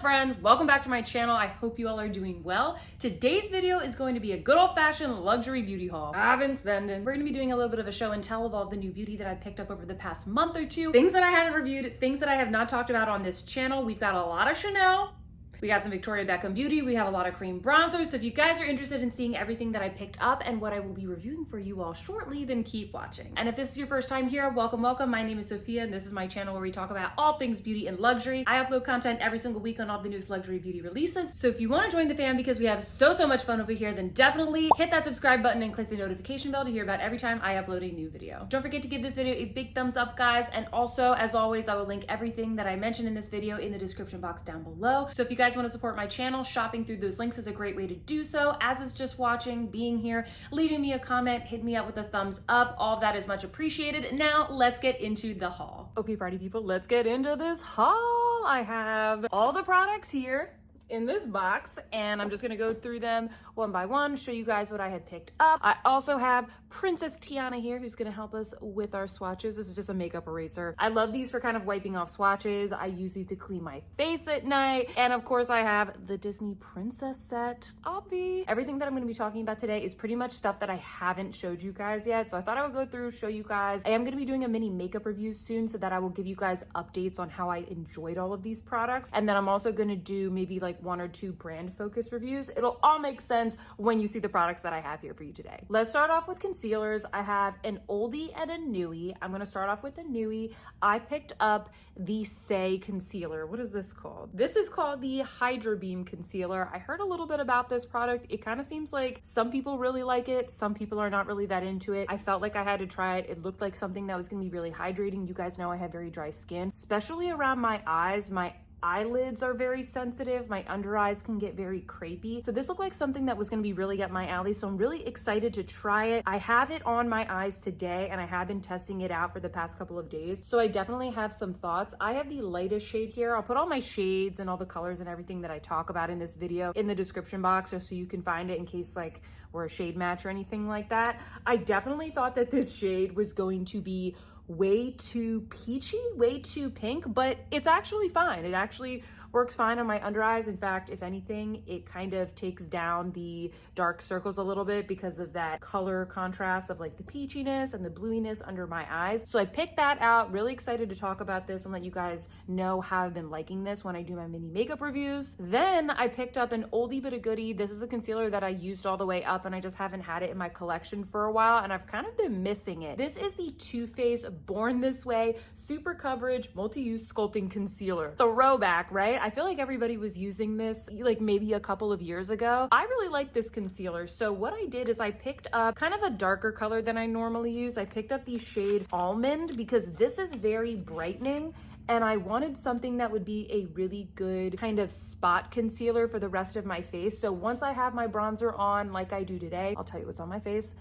friends? Welcome back to my channel. I hope you all are doing well. Today's video is going to be a good old-fashioned luxury beauty haul. I've been spending. We're going to be doing a little bit of a show and tell of all the new beauty that I picked up over the past month or two. Things that I haven't reviewed, things that I have not talked about on this channel. We've got a lot of Chanel. We got some Victoria Beckham beauty. We have a lot of cream bronzers. So if you guys are interested in seeing everything that I picked up and what I will be reviewing for you all shortly, then keep watching. And if this is your first time here, welcome, welcome. My name is Sophia and this is my channel where we talk about all things beauty and luxury. I upload content every single week on all the newest luxury beauty releases. So if you want to join the fam because we have so much fun over here, then definitely hit that subscribe button and click the notification bell to hear about every time I upload a new video. Don't forget to give this video a big thumbs up, guys. And also, as always, I will link everything that I mentioned in this video in the description box down below. So if you guys want to support my channel, shopping through those links is a great way to do so, as is just watching, being here, leaving me a comment, hit me up with a thumbs up. All of that is much appreciated. Now let's get into the haul. Okay, party people, let's get into this haul. I have all the products here in this box and I'm just gonna go through them one by one, show you guys what I had picked up. I also have Princess Tiana here who's gonna help us with our swatches. This is just a makeup eraser. I love these for kind of wiping off swatches. I use these to clean my face at night. And of course I have the Disney Princess set, obvi. Everything that I'm gonna be talking about today is pretty much stuff that I haven't showed you guys yet. So I thought I would go through, show you guys. I am gonna be doing a mini makeup review soon so that I will give you guys updates on how I enjoyed all of these products. And then I'm also gonna do maybe like one or two brand focus reviews. It'll all make sense when you see the products that I have here for you today. Let's start off with concealers. I have an oldie and a newie. I'm gonna start off with the newie. I picked up the Saie concealer. What is this called? This is called the Hydra Beam Concealer. I heard a little bit about this product. It kind of seems like some people really like it. Some people are not really that into it. I felt like I had to try it. It looked like something that was gonna be really hydrating. You guys know I have very dry skin, especially around my eyes. My eyelids are very sensitive. My under eyes can get very crepey. So this looked like something that was going to be really up my alley. So I'm really excited to try it. I have it on my eyes today and I have been testing it out for the past couple of days. So I definitely have some thoughts. I have the lightest shade here. I'll put all my shades and all the colors and everything that I talk about in this video in the description box just so you can find it in case like we're a shade match or anything like that. I definitely thought that this shade was going to be way too peachy, way too pink, but it's actually fine. It actually works fine on my under eyes. In fact, if anything, it kind of takes down the dark circles a little bit because of that color contrast of like the peachiness and the bluiness under my eyes. So I picked that out, really excited to talk about this and let you guys know how I've been liking this when I do my mini makeup reviews. Then I picked up an oldie but a goodie. This is a concealer that I used all the way up and I just haven't had it in my collection for a while and I've kind of been missing it. This is the Too Faced Born This Way Super Coverage Multi-Use Sculpting Concealer. Throwback, right? I feel like everybody was using this like maybe a couple of years ago. I really like this concealer. So what I did is I picked up kind of a darker color than I normally use. I picked up the shade Almond because this is very brightening and I wanted something that would be a really good kind of spot concealer for the rest of my face. So once I have my bronzer on like I do today, I'll tell you what's on my face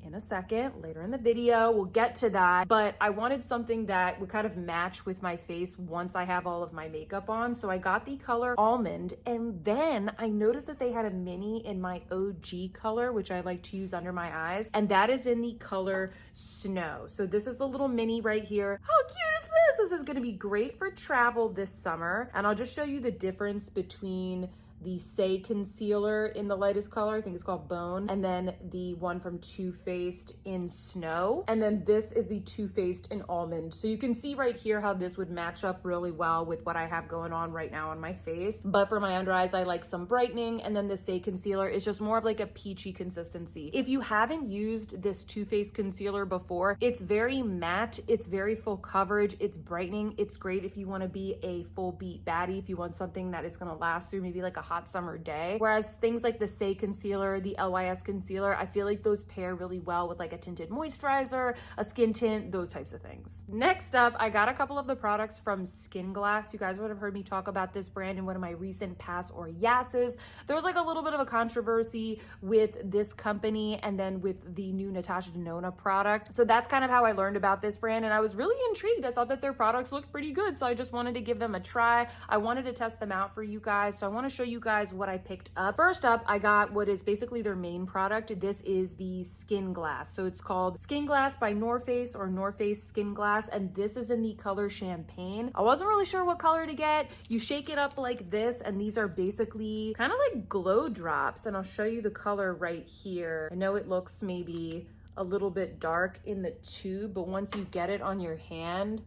in a second, later in the video, we'll get to that. But I wanted something that would kind of match with my face once I have all of my makeup on. So I got the color Almond and then I noticed that they had a mini in my OG color, which I like to use under my eyes. And that is in the color Snow. So this is the little mini right here. How cute is this? This is gonna be great for travel this summer. And I'll just show you the difference between the Saie concealer in the lightest color, I think it's called Bone, and then the one from Too Faced in Snow. And then this is the Too Faced in Almond. So you can see right here how this would match up really well with what I have going on right now on my face. But for my under eyes, I like some brightening, and then the Saie concealer is just more of like a peachy consistency. If you haven't used this Too Faced concealer before, it's very matte, it's very full coverage, it's brightening. It's great if you wanna be a full beat baddie, if you want something that is gonna last through maybe like a hot summer day. Whereas things like the Saie concealer, the LYS concealer, I feel like those pair really well with like a tinted moisturizer, a skin tint, those types of things. Next up, I got a couple of the products from Skinglass. You guys would have heard me talk about this brand in one of my recent Pass or Yasses. There was like a little bit of a controversy with this company and then with the new Natasha Denona product. So that's kind of how I learned about this brand and I was really intrigued. I thought that their products looked pretty good. So I just wanted to give them a try. I wanted to test them out for you guys. So I want to show you guys what I picked up. First up, I got what is basically their main product. This is the Skinglass. So it's called Skinglass by North Face or North Face Skinglass, and this is in the color Champagne. I wasn't really sure what color to get. You shake it up like this, and these are basically kind of like glow drops, and I'll show you the color right here. I know it looks maybe a little bit dark in the tube, but once you get it on your hand,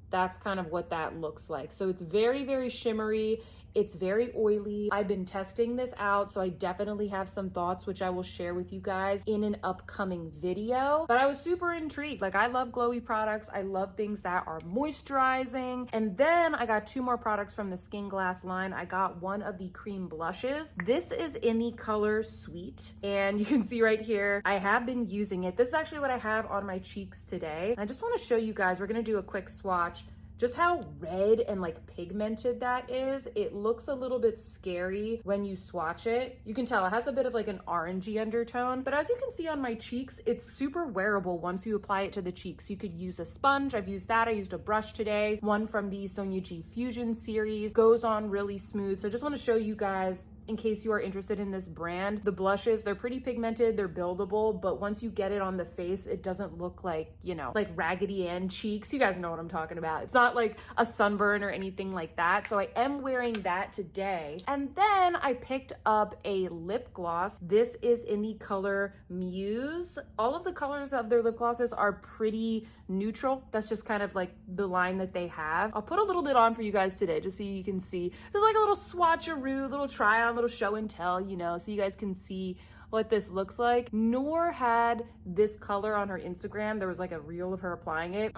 that's kind of what that looks like. So it's very, very shimmery. It's very oily. I've been testing this out, so I definitely have some thoughts, which I will share with you guys in an upcoming video. But I was super intrigued. Like, I love glowy products. I love things that are moisturizing. And then I got two more products from the Skinglass line. I got one of the cream blushes. This is in the color Sweet. And you can see right here, I have been using it. This is actually what I have on my cheeks today. And I just want to show you guys, we're going to do a quick swatch, just how red and like pigmented that is. It looks a little bit scary when you swatch it. You can tell it has a bit of like an orangey undertone, but as you can see on my cheeks, it's super wearable once you apply it to the cheeks. You could use a sponge. I've used that. I used a brush today, one from the Sonia G Fusion series. Goes on really smooth. So I just want to show you guys, in case you are interested in this brand, the blushes, they're pretty pigmented, they're buildable, but once you get it on the face, it doesn't look like, you know, like Raggedy Ann cheeks. You guys know what I'm talking about. It's not like a sunburn or anything like that. So I am wearing that today. And then I picked up a lip gloss. This is in the color Muse. All of the colors of their lip glosses are pretty neutral. That's just kind of like the line that they have. I'll put a little bit on for you guys today just so you can see. There's like a little swatcheroo, little try on, little show and tell, you know, so you guys can see what this looks like. Noor had this color on her Instagram. There was like a reel of her applying it.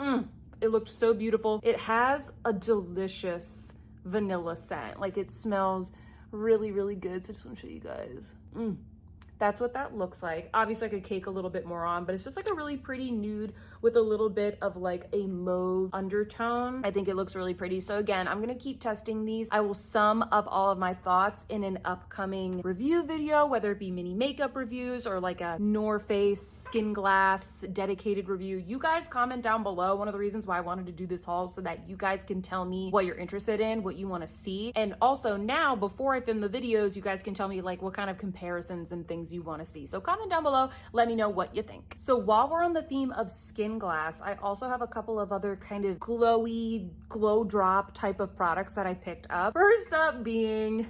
It looked so beautiful. It has a delicious vanilla scent. Like, it smells really, really good. So I just want to show you guys. That's what that looks like. Obviously I could cake a little bit more on, but it's just like a really pretty nude with a little bit of like a mauve undertone. I think it looks really pretty. So again, I'm gonna keep testing these. I will sum up all of my thoughts in an upcoming review video, whether it be mini makeup reviews or like a North Face Skinglass dedicated review. You guys comment down below. One of the reasons why I wanted to do this haul, so that you guys can tell me what you're interested in, what you wanna see. And also now, before I film the videos, you guys can tell me like what kind of comparisons and things you want to see. So comment down below, let me know what you think. So while we're on the theme of Skinglass, I also have a couple of other kind of glowy, glow drop type of products that I picked up. First up being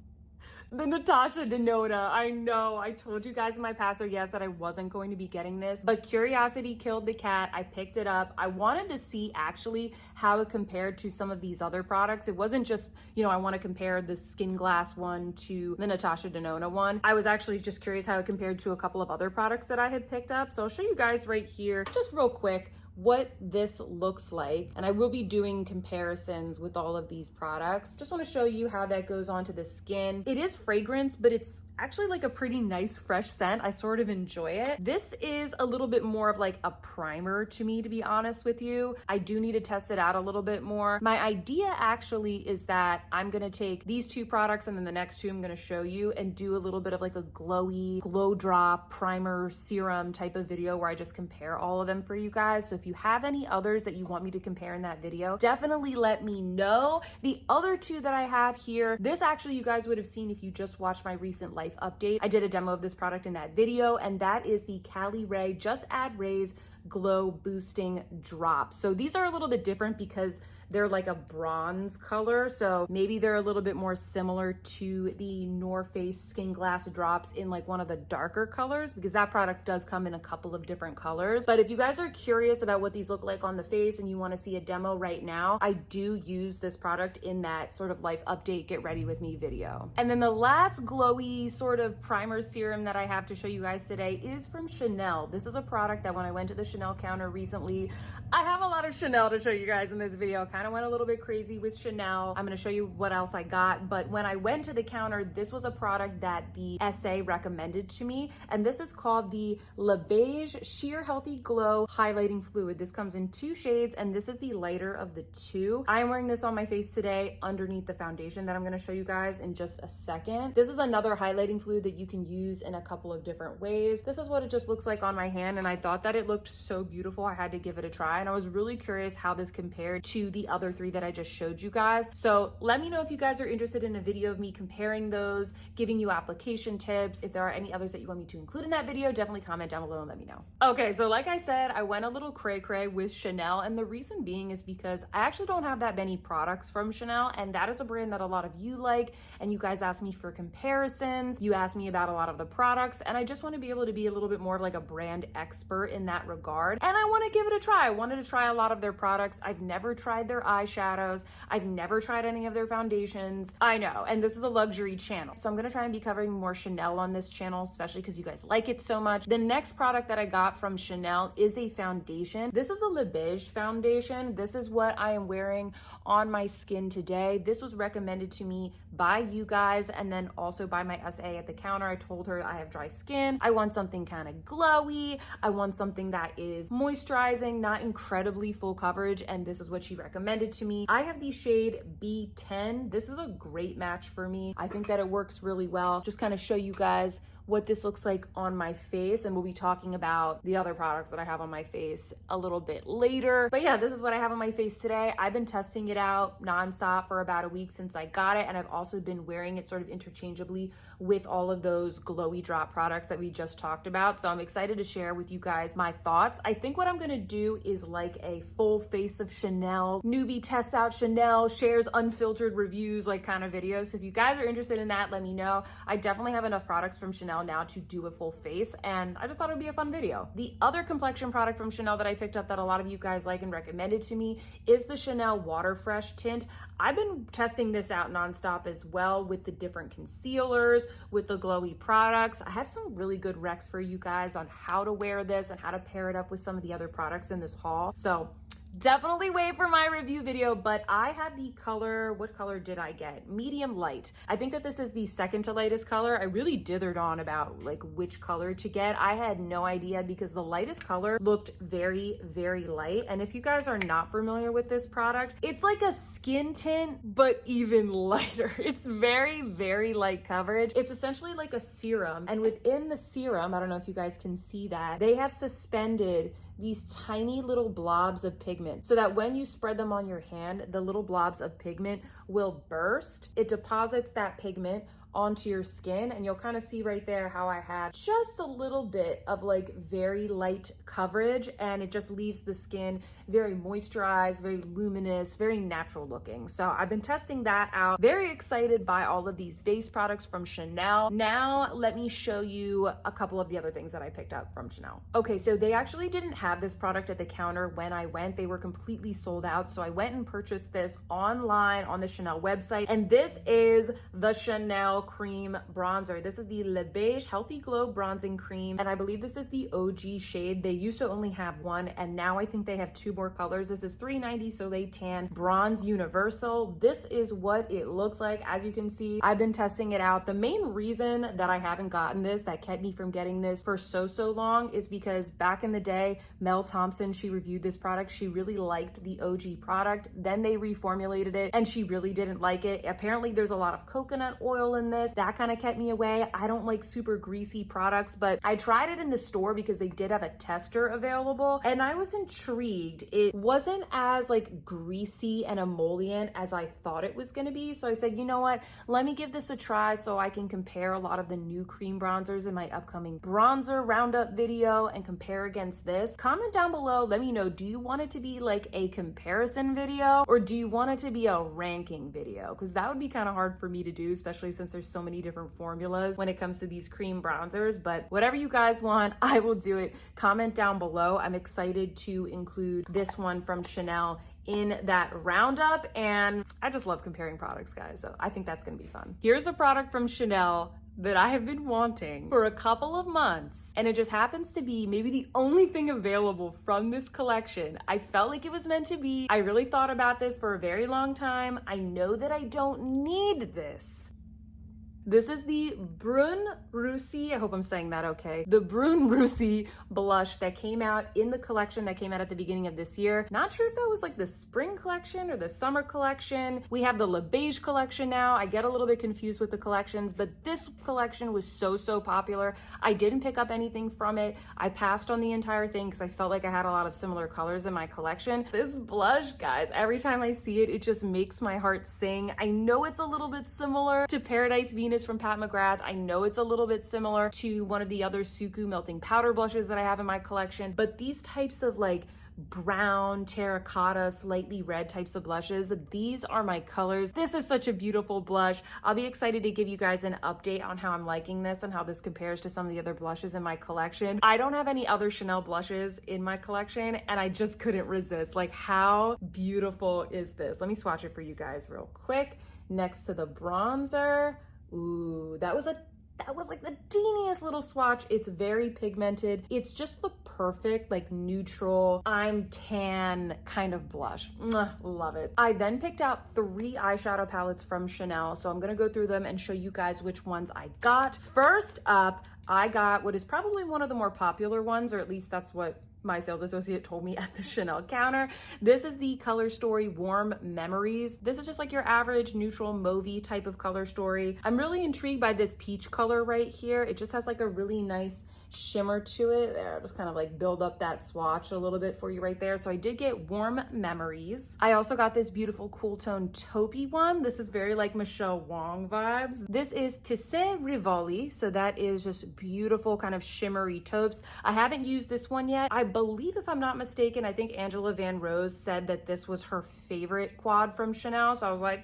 the Natasha Denona. I know, I told you guys in my past, or yes, that I wasn't going to be getting this, but curiosity killed the cat. I picked it up. I wanted to see actually how it compared to some of these other products. It wasn't just, you know, I want to compare the Skinglass one to the Natasha Denona one. I was actually just curious how it compared to a couple of other products that I had picked up. So I'll show you guys right here, just real quick, what this looks like. And I will be doing comparisons with all of these products. Just want to show you how that goes onto the skin. It is fragrance, but it's actually like a pretty nice fresh scent. I sort of enjoy it. This is a little bit more of like a primer to me, to be honest with you. I do need to test it out a little bit more. My idea actually is that I'm gonna take these two products and then the next two I'm gonna show you and do a little bit of like a glowy, glow drop, primer, serum type of video where I just compare all of them for you guys. So if you have any others that you want me to compare in that video, definitely let me know. The other two that I have here, this actually you guys would have seen if you just watched my recent life update. I did a demo of this product in that video, and that is the Cali Ray Just Add Rays Glow Boosting Drops. So these are a little bit different because they're like a bronze color, so maybe they're a little bit more similar to the North Face Skinglass drops in like one of the darker colors, because that product does come in a couple of different colors. But if you guys are curious about what these look like on the face and you want to see a demo right now, I do use this product in that sort of life update, get ready with me video. And then the last glowy sort of primer serum that I have to show you guys today is from Chanel. This is a product that when I went to the Chanel counter recently, I have a lot of Chanel to show you guys in this video. Kind of went a little bit crazy with Chanel. I'm going to show you what else I got, but when I went to the counter, this was a product that the SA recommended to me, and this is called the Beige Sheer Healthy Glow Highlighting Fluid. This comes in 2 shades, and this is the lighter of the 2. I am wearing this on my face today underneath the foundation that I'm going to show you guys in just a second. This is another highlighting fluid that you can use in a couple of different ways. This is what it just looks like on my hand, and I thought that it looked so beautiful, I had to give it a try. try, and I was really curious how this compared to the other 3 that I just showed you guys. So let me know if you guys are interested in a video of me comparing those, giving you application tips. If there are any others that you want me to include in that video, definitely comment down below and let me know. Okay, so like I said, I went a little cray-cray with Chanel, and the reason being is because I actually don't have that many products from Chanel, and that is a brand that a lot of you like, and you guys asked me for comparisons, you asked me about a lot of the products, and I just want to be able to be a little bit more of like a brand expert in that regard, and I want to give it a try. I wanted to try a lot of their products. I've never tried their eyeshadows. I've never tried any of their foundations. I know, and this is a luxury channel, so I'm gonna try and be covering more Chanel on this channel, especially because you guys like it so much. The next product that I got from Chanel is a foundation. This is the Beige foundation. This is what I am wearing on my skin today. This was recommended to me by you guys and then also by my SA at the counter. I told her I have dry skin. I want something kind of glowy. I want something that is moisturizing, not incredibly full coverage, and this is what she recommended to me. I have the shade B10. This is a great match for me. I think that it works really well. Just kind of show you guys what this looks like on my face, and we'll be talking about the other products that I have on my face a little bit later. But yeah, this is what I have on my face today. I've been testing it out nonstop for about a week since I got it, and I've also been wearing it sort of interchangeably with all of those glowy drop products that we just talked about. So I'm excited to share with you guys my thoughts. I think what I'm gonna do is like a full face of Chanel, newbie tests out Chanel, shares unfiltered reviews, like kind of video. So if you guys are interested in that, let me know. I definitely have enough products from Chanel now to do a full face, and I just thought it would be a fun video. The other complexion product from Chanel that I picked up that a lot of you guys like and recommended to me is the Chanel Water Fresh Tint. I've been testing this out nonstop as well with the different concealers, with the glowy products. I have some really good recs for you guys on how to wear this and how to pair it up with some of the other products in this haul. So definitely wait for my review video, but I have the color, what color did I get? Medium light. I think that this is the second to lightest color. I really dithered on about like which color to get. I had no idea because the lightest color looked very, very light. And if you guys are not familiar with this product, it's like a skin tint, but even lighter. It's very, very light coverage. It's essentially like a serum. And within the serum, I don't know if you guys can see that, they have suspended these tiny little blobs of pigment so that when you spread them on your hand, the little blobs of pigment will burst. It deposits that pigment onto your skin, and you'll kind of see right there how I have just a little bit of like very light coverage, and it just leaves the skin very moisturized, very luminous, very natural looking. So I've been testing that out. Very excited by all of these base products from Chanel. Now let me show you a couple of the other things that I picked up from Chanel. Okay, so they actually didn't have this product at the counter when I went. They were completely sold out. So I went and purchased this online on the Chanel website, and this is the Chanel Cream Bronzer. This is the Beige Healthy Glow Bronzing Cream, and I believe this is the OG shade. They used to only have one, and now I think they have 2 more colors. This is 390 Soleil Tan Bronze Universal. This is what it looks like. As you can see, I've been testing it out. The main reason that I haven't gotten this, that kept me from getting this for so long, is because back in the day, Mel Thompson, she reviewed this product. She really liked the OG product. Then they reformulated it, and she really didn't like it. Apparently, there's a lot of coconut oil in this. That kind of kept me away. I don't like super greasy products, but I tried it in the store because they did have a tester available, and I was intrigued. It wasn't as like greasy and emollient as I thought it was gonna be. So I said, you know what? Let me give this a try so I can compare a lot of the new cream bronzers in my upcoming bronzer roundup video and compare against this. Comment down below, let me know, do you want it to be like a comparison video or do you want it to be a ranking video? Because that would be kind of hard for me to do, especially since there's so many different formulas when it comes to these cream bronzers. But whatever you guys want, I will do it. Comment down below. I'm excited to include this one from Chanel in that roundup, and I just love comparing products, guys, so I think that's gonna be fun. Here's a product from Chanel that I have been wanting for a couple of months, and it just happens to be maybe the only thing available from this collection. I felt like it was meant to be. I really thought about this for a very long time. I know that I don't need this. This is the Brun Russi, I hope I'm saying that okay. The Brun Russi blush that came out in the collection that came out at the beginning of this year. Not sure if that was like the spring collection or the summer collection. We have the Beige collection now. I get a little bit confused with the collections, but this collection was so popular. I didn't pick up anything from it. I passed on the entire thing because I felt like I had a lot of similar colors in my collection. This blush, guys, every time I see it, it just makes my heart sing. I know it's a little bit similar to Paradise Venus from Pat McGrath. I know it's a little bit similar to one of the other Suku melting powder blushes that I have in my collection, but these types of like brown, terracotta, slightly red types of blushes, these are my colors. This is such a beautiful blush. I'll be excited to give you guys an update on how I'm liking this and how this compares to some of the other blushes in my collection. I don't have any other Chanel blushes in my collection and I just couldn't resist. Like, how beautiful is this? Let me swatch it for you guys real quick. Next to the bronzer. Ooh, that was like the teeniest little swatch. It's very pigmented. It's just the perfect, like, neutral, I'm tan kind of blush. Mwah, love it. I then picked out 3 eyeshadow palettes from Chanel, so I'm gonna go through them and show you guys which ones I got. First up, I got what is probably one of the more popular ones, or at least that's what my sales associate told me at the Chanel counter. This is the Color Story Warm Memories. This is just like your average neutral mauvey type of color story. I'm really intrigued by this peach color right here. It just has like a really nice shimmer to it. There, I'll just kind of like build up that swatch a little bit for you right there. So I did get Warm Memories. I also got this beautiful cool tone taupey one. This is very like Michelle Wong vibes. This is Tissé Rivoli. So that is just beautiful kind of shimmery taupes. I haven't used this one yet. I believe, if I'm not mistaken, I think Angela Van Rose said that this was her favorite quad from Chanel. So I was like,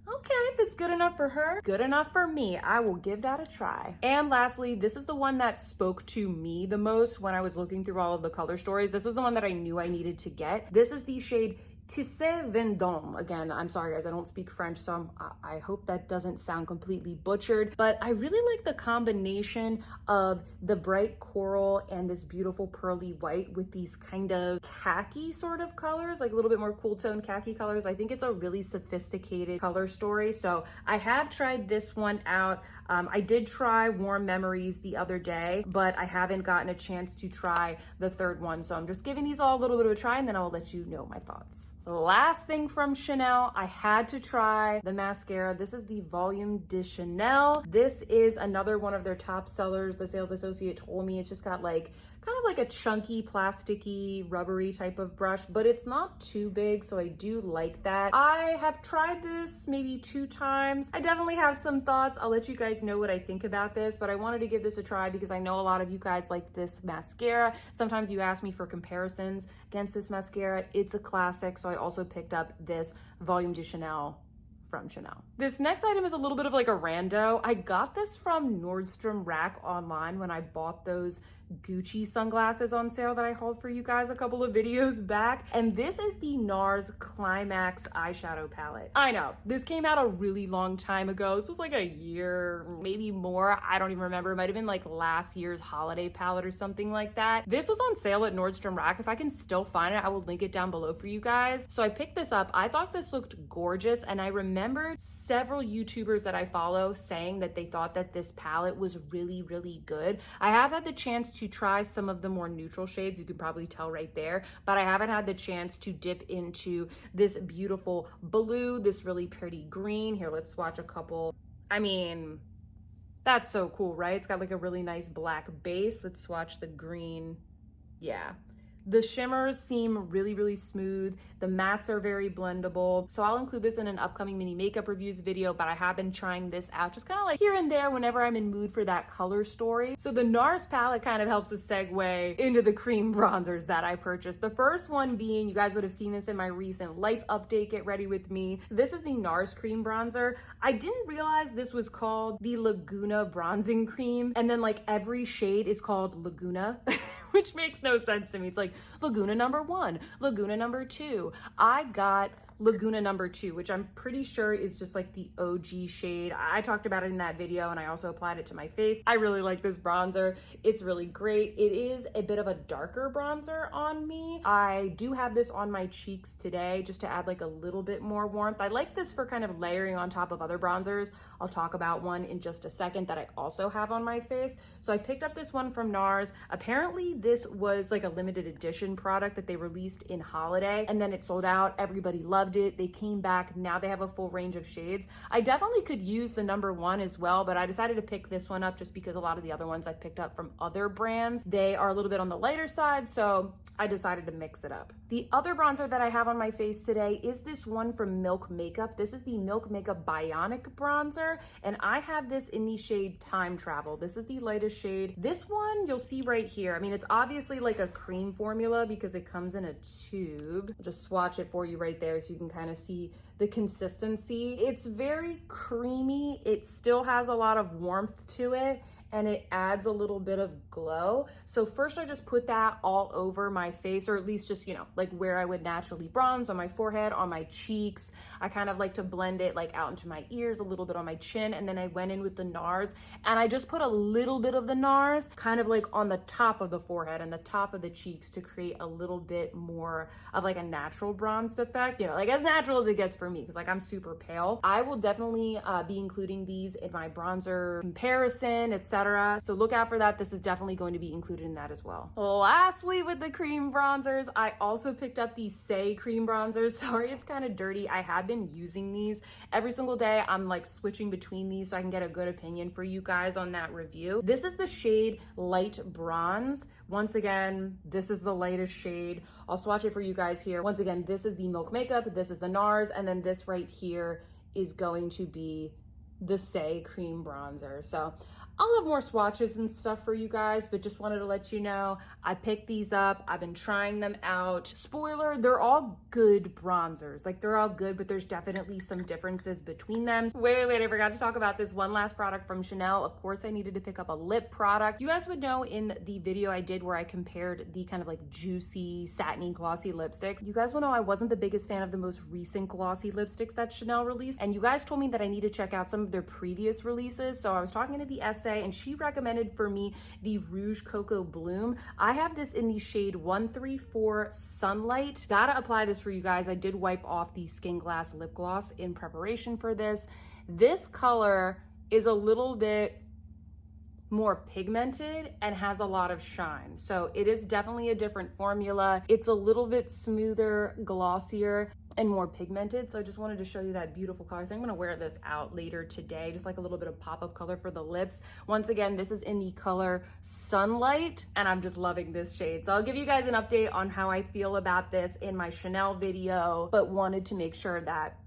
okay, if it's good enough for her, good enough for me. I will give that a try. And lastly, this is the one that spoke to me the most when I was looking through all of the color stories. This was the one that I knew I needed to get. This is the shade Tissé Vendôme. Again, I'm sorry guys, I don't speak French, so I hope that doesn't sound completely butchered, but I really like the combination of the bright coral and this beautiful pearly white with these kind of khaki sort of colors, like a little bit more cool tone khaki colors. I think it's a really sophisticated color story. So I have tried this one out. I did try Warm Memories the other day, but I haven't gotten a chance to try the third one. So I'm just giving these all a little bit of a try and then I'll let you know my thoughts. Last thing from Chanel, I had to try the mascara. This is the Volume de Chanel. This is another one of their top sellers. The sales associate told me it's just got like kind of like a chunky, plasticky, rubbery type of brush, but it's not too big, so I do like that. I have tried this maybe 2 times. I definitely have some thoughts. I'll let you guys know what I think about this, but I wanted to give this a try because I know a lot of you guys like this mascara. Sometimes you ask me for comparisons against this mascara. It's a classic, so I also picked up this Volume de Chanel from Chanel. This next item is a little bit of like a rando. I got this from Nordstrom Rack online when I bought those Gucci sunglasses on sale that I hauled for you guys a couple of videos back. And this is the Nars Climax eyeshadow palette. I know, this came out a really long time ago. This was like a year, maybe more. I don't even remember. It might have been like last year's holiday palette or something like that. This was on sale at Nordstrom Rack. If I can still find it, I will link it down below for you guys. So I picked this up. I thought this looked gorgeous. And I remembered several YouTubers that I follow saying that they thought that this palette was really, really good. I have had the chance to try some of the more neutral shades. You can probably tell right there, but I haven't had the chance to dip into this beautiful blue, this really pretty green. Here, let's swatch a couple. I mean, that's so cool, right? It's got like a really nice black base. Let's swatch the green. Yeah. The shimmers seem really, really smooth. The mattes are very blendable. So I'll include this in an upcoming mini makeup reviews video, but I have been trying this out just kind of like here and there whenever I'm in mood for that color story. So the Nars palette kind of helps us segue into the cream bronzers that I purchased. The first one being, you guys would have seen this in my recent life update, Get Ready With Me. This is the Nars cream bronzer. I didn't realize this was called the Laguna bronzing cream. And then like every shade is called Laguna, which makes no sense to me. It's like Laguna number 1, Laguna number 2. I got Laguna number 2, which I'm pretty sure is just like the OG shade. I talked about it in that video and I also applied it to my face. I really like this bronzer. It's really great. It is a bit of a darker bronzer on me. I do have this on my cheeks today just to add like a little bit more warmth. I like this for kind of layering on top of other bronzers. I'll talk about one in just a second that I also have on my face. So I picked up this one from Nars. Apparently this was like a limited edition product that they released in holiday and then it sold out. Everybody loved it. They came back. Now they have a full range of shades. I definitely could use the number 1 as well, but I decided to pick this one up just because a lot of the other ones I picked up from other brands, they are a little bit on the lighter side, so I decided to mix it up. The other bronzer that I have on my face today is this one from Milk Makeup. This is the Milk Makeup Bionic Bronzer, and I have this in the shade Time Travel. This is the lightest shade. This one you'll see right here. I mean, it's obviously like a cream formula because it comes in a tube. I'll just swatch it for you right there so you can kind of see the consistency. It's very creamy. It still has a lot of warmth to it and it adds a little bit of glow. So first I just put that all over my face, or at least just, you know, like where I would naturally bronze, on my forehead, on my cheeks. I kind of like to blend it like out into my ears, a little bit on my chin, and then I went in with the Nars and I just put a little bit of the Nars kind of like on the top of the forehead and the top of the cheeks to create a little bit more of like a natural bronzed effect, you know, like as natural as it gets for me because like I'm super pale. I will definitely be including these in my bronzer comparison, etc. So look out for that. This is definitely going to be included in that as well. Lastly, with the cream bronzers, I also picked up these Saie cream bronzers. Sorry, it's kind of dirty. I have been using these every single day. I'm like switching between these so I can get a good opinion for you guys on that review. This is the shade Light Bronze. Once again, this is the lightest shade. I'll swatch it for you guys here. Once again, this is the Milk Makeup, this is the Nars, and then this right here is going to be the Saie cream bronzer. So I'll have more swatches and stuff for you guys, but just wanted to let you know I picked these up. I've been trying them out. Spoiler, they're all good bronzers. Like they're all good, but there's definitely some differences between them. Wait, I forgot to talk about this one last product from Chanel. Of course, I needed to pick up a lip product. You guys would know in the video I did where I compared the kind of like juicy, satiny, glossy lipsticks. You guys will know I wasn't the biggest fan of the most recent glossy lipsticks that Chanel released. And you guys told me that I need to check out some of their previous releases. So I was talking to the essay and she recommended for me the Rouge Cocoa Bloom. I have this in the shade 134 Sunlight. Gotta apply this for you guys. I did wipe off the Skinglass lip gloss in preparation for this. This color is a little bit more pigmented and has a lot of shine. So it is definitely a different formula. It's a little bit smoother, glossier, and more pigmented. So I just wanted to show you that beautiful color. I think I'm gonna wear this out later today, just like a little bit of pop of color for the lips. Once again, this is in the color Sunlight, and I'm just loving this shade. So I'll give you guys an update on how I feel about this in my Chanel video, but wanted to make sure that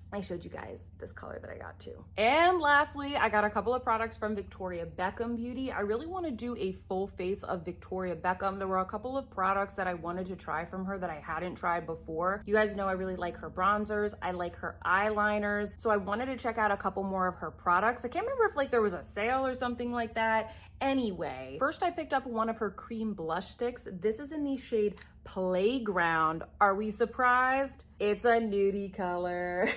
I showed you guys this color that I got too. And lastly, I got a couple of products from Victoria Beckham Beauty. I really want to do a full face of Victoria Beckham. There were a couple of products that I wanted to try from her that I hadn't tried before. You guys know I really like her bronzers. I like her eyeliners. So I wanted to check out a couple more of her products. I can't remember if like there was a sale or something like that. Anyway, first I picked up one of her cream blush sticks. This is in the shade Playground. Are we surprised? It's a nudie color.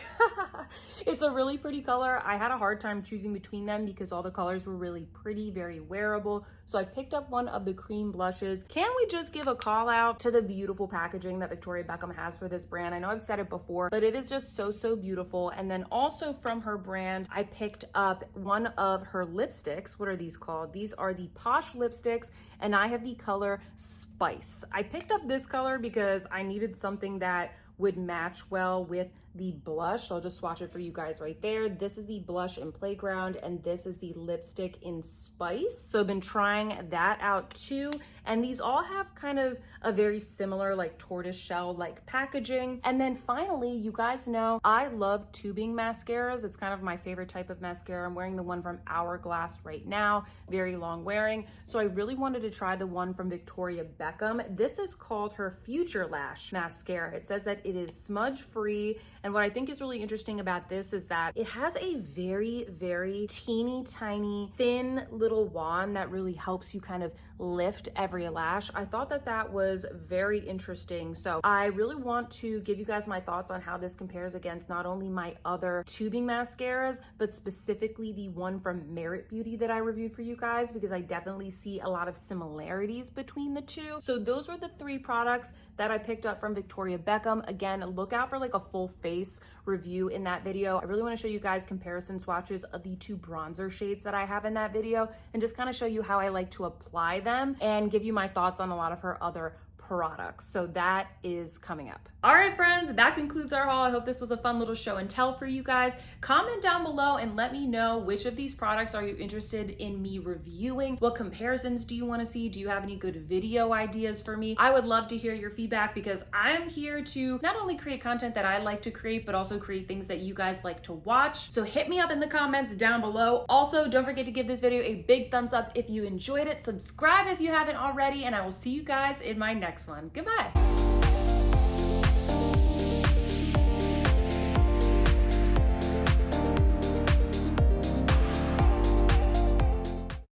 It's a really pretty color. I had a hard time choosing between them because all the colors were really pretty, very wearable. So I picked up one of the cream blushes. Can we just give a call out to the beautiful packaging that Victoria Beckham has for this brand? I know I've said it before, but it is just so, so beautiful. And then also from her brand, I picked up one of her lipsticks. What are these called? These are the Posh lipsticks, and I have the color Spice. I picked up this color because I needed something that would match well with the blush. So I'll just swatch it for you guys right there. This is the blush in Playground, and this is the lipstick in Spice. So I've been trying that out too. And these all have kind of a very similar like tortoise shell like packaging. And then finally, you guys know I love tubing mascaras. It's kind of my favorite type of mascara. I'm wearing the one from Hourglass right now, very long wearing. So I really wanted to try the one from Victoria Beckham. This is called her Future Lash mascara. It says that it is smudge free And what I think is really interesting about this is that it has a very, very teeny tiny, thin little wand that really helps you kind of lift every lash. I thought that that was very interesting. So I really want to give you guys my thoughts on how this compares against not only my other tubing mascaras, but specifically the one from Merit Beauty that I reviewed for you guys, because I definitely see a lot of similarities between the two. So those were the 3 products that I picked up from Victoria Beckham. Again, look out for like a full face review in that video. I really want to show you guys comparison swatches of the 2 bronzer shades that I have in that video, and just kind of show you how I like to apply them and give you my thoughts on a lot of her other products. So that is coming up. All right, friends, that concludes our haul. I hope this was a fun little show and tell for you guys. Comment down below and let me know which of these products are you interested in me reviewing? What comparisons do you want to see? Do you have any good video ideas for me? I would love to hear your feedback, because I'm here to not only create content that I like to create, but also create things that you guys like to watch. So hit me up in the comments down below. Also, don't forget to give this video a big thumbs up if you enjoyed it. Subscribe if you haven't already, and I will see you guys in my next one. Goodbye.